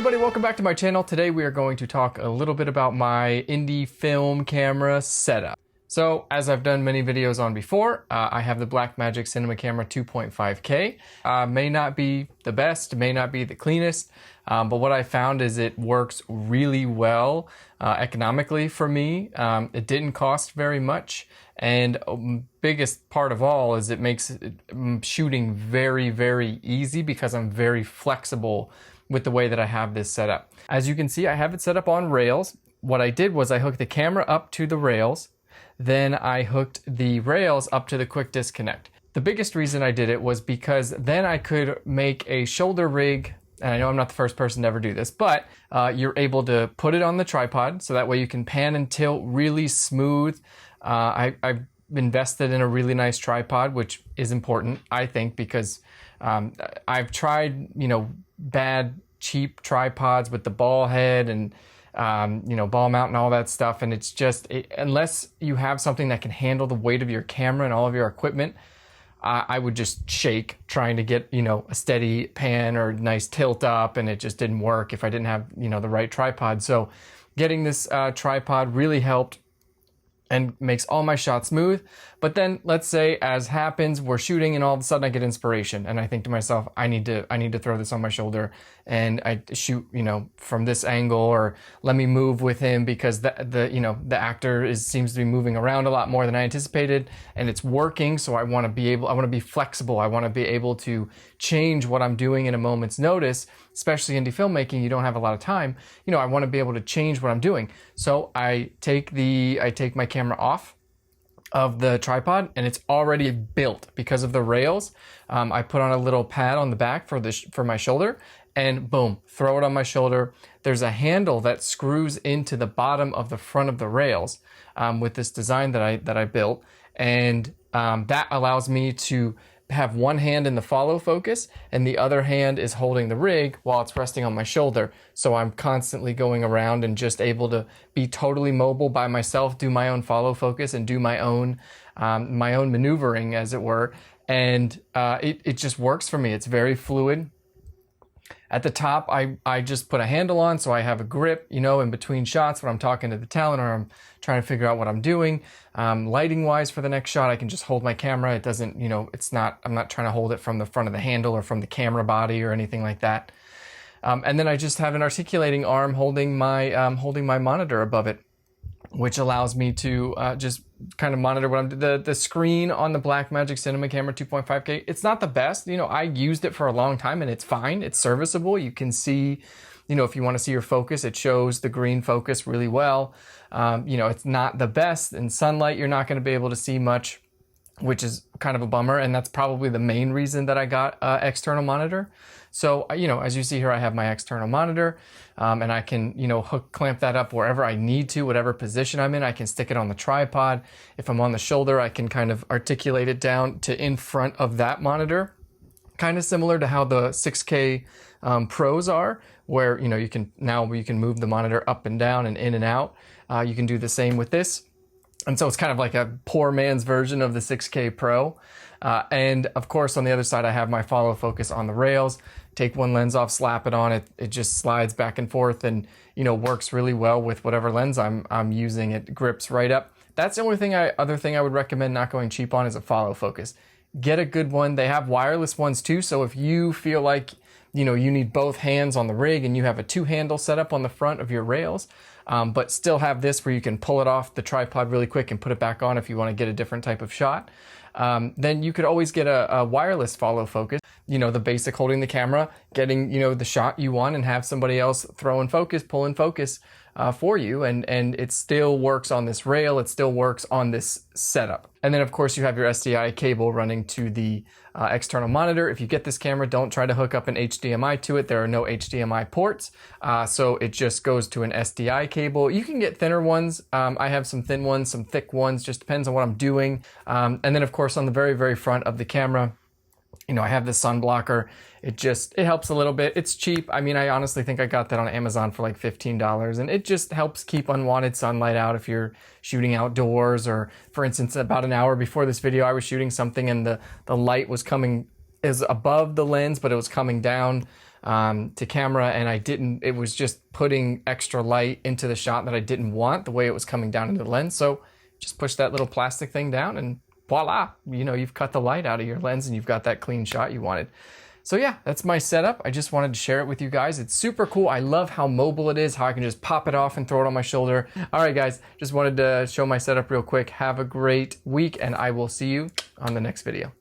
everybody, welcome back to my channel. Today we are going to talk a little bit about my indie film camera setup. So as I've done many videos on before, I have the Blackmagic Cinema Camera 2.5K. May not be the best, may not be the cleanest, but what I found is it works really well economically for me. It didn't cost very much, and biggest part of all is it makes shooting very, very easy because I'm very flexible with the way that I have this set up. As you can see, I have it set up on rails. What I did was I hooked the camera up to the rails, then I hooked the rails up to the quick disconnect. The biggest reason I did it was because then I could make a shoulder rig, and I know I'm not the first person to ever do this, but you're able to put it on the tripod so that way you can pan and tilt really smooth. I've invested in a really nice tripod, which is important, I think, because I've tried, bad, cheap tripods with the ball head and ball mount and all that stuff. And it's just, unless you have something that can handle the weight of your camera and all of your equipment, I would just shake trying to get, a steady pan or nice tilt up, and it just didn't work if I didn't have, the right tripod. So getting this tripod really helped and makes all my shots smooth. But then let's say, as happens, we're shooting and all of a sudden I get inspiration and I think to myself, I need to throw this on my shoulder and I shoot, from this angle, or let me move with him because the actor seems to be moving around a lot more than I anticipated, and it's working. So I want to be flexible. I want to be able to change what I'm doing in a moment's notice, especially indie filmmaking. You don't have a lot of time. I want to be able to change what I'm doing. So I take my camera off of the tripod, and it's already built because of the rails. I put on a little pad on the back for my shoulder, and boom, throw it on my shoulder. There's a handle that screws into the bottom of the front of the rails with this design that I built, and that allows me to have one hand in the follow focus and the other hand is holding the rig while it's resting on my shoulder. So I'm constantly going around and just able to be totally mobile by myself, do my own follow focus and do my own maneuvering, as it were. And it just works for me. It's very fluid. At the top, I just put a handle on so I have a grip, in between shots when I'm talking to the talent or I'm trying to figure out what I'm doing. Lighting wise for the next shot, I can just hold my camera. It doesn't, I'm not trying to hold it from the front of the handle or from the camera body or anything like that. And then I just have an articulating arm holding my monitor above it, which allows me to just kind of monitor what I'm doing. The screen on the Blackmagic Cinema Camera 2.5K, it's not the best. I used it for a long time and it's fine. It's serviceable. You can see, if you want to see your focus, it shows the green focus really well. It's not the best. In sunlight, you're not going to be able to see much, which is kind of a bummer. And that's probably the main reason that I got an external monitor. So, as you see here, I have my external monitor, and I can, clamp that up wherever I need to, whatever position I'm in. I can stick it on the tripod. If I'm on the shoulder, I can kind of articulate it down to in front of that monitor, kind of similar to how the 6K Pros are, where, you can move the monitor up and down and in and out. You can do the same with this. And so it's kind of like a poor man's version of the 6K Pro. And of course, on the other side, I have my follow focus on the rails. Take one lens off, slap it on, it just slides back and forth and, works really well with whatever lens I'm using. It grips right up. That's the only other thing I would recommend not going cheap on is a follow focus. Get a good one. They have wireless ones too. So if you feel like, you need both hands on the rig and you have a 2-handle setup on the front of your rails, but still have this where you can pull it off the tripod really quick and put it back on if you want to get a different type of shot, then you could always get a wireless follow focus, the basic holding the camera, getting, the shot you want, and have somebody else throw in focus, pull in focus for you. And it still works on this rail. It still works on this setup. And then of course you have your SDI cable running to the external monitor. If you get this camera, don't try to hook up an HDMI to it. There are no HDMI ports. So it just goes to an SDI cable. You can get thinner ones. I have some thin ones, some thick ones, just depends on what I'm doing. And then of course on the very, very front of the camera, I have this sun blocker. It helps a little bit. It's cheap. I mean, I honestly think I got that on Amazon for like $15, and it just helps keep unwanted sunlight out if you're shooting outdoors. Or for instance, about an hour before this video, I was shooting something and the light was coming is above the lens, but it was coming down to camera, and it was just putting extra light into the shot that I didn't want, the way it was coming down into the lens. So just push that little plastic thing down and voila, you know, you've cut the light out of your lens and you've got that clean shot you wanted. So yeah, that's my setup. I just wanted to share it with you guys. It's super cool. I love how mobile it is, how I can just pop it off and throw it on my shoulder. All right, guys, just wanted to show my setup real quick. Have a great week, and I will see you on the next video.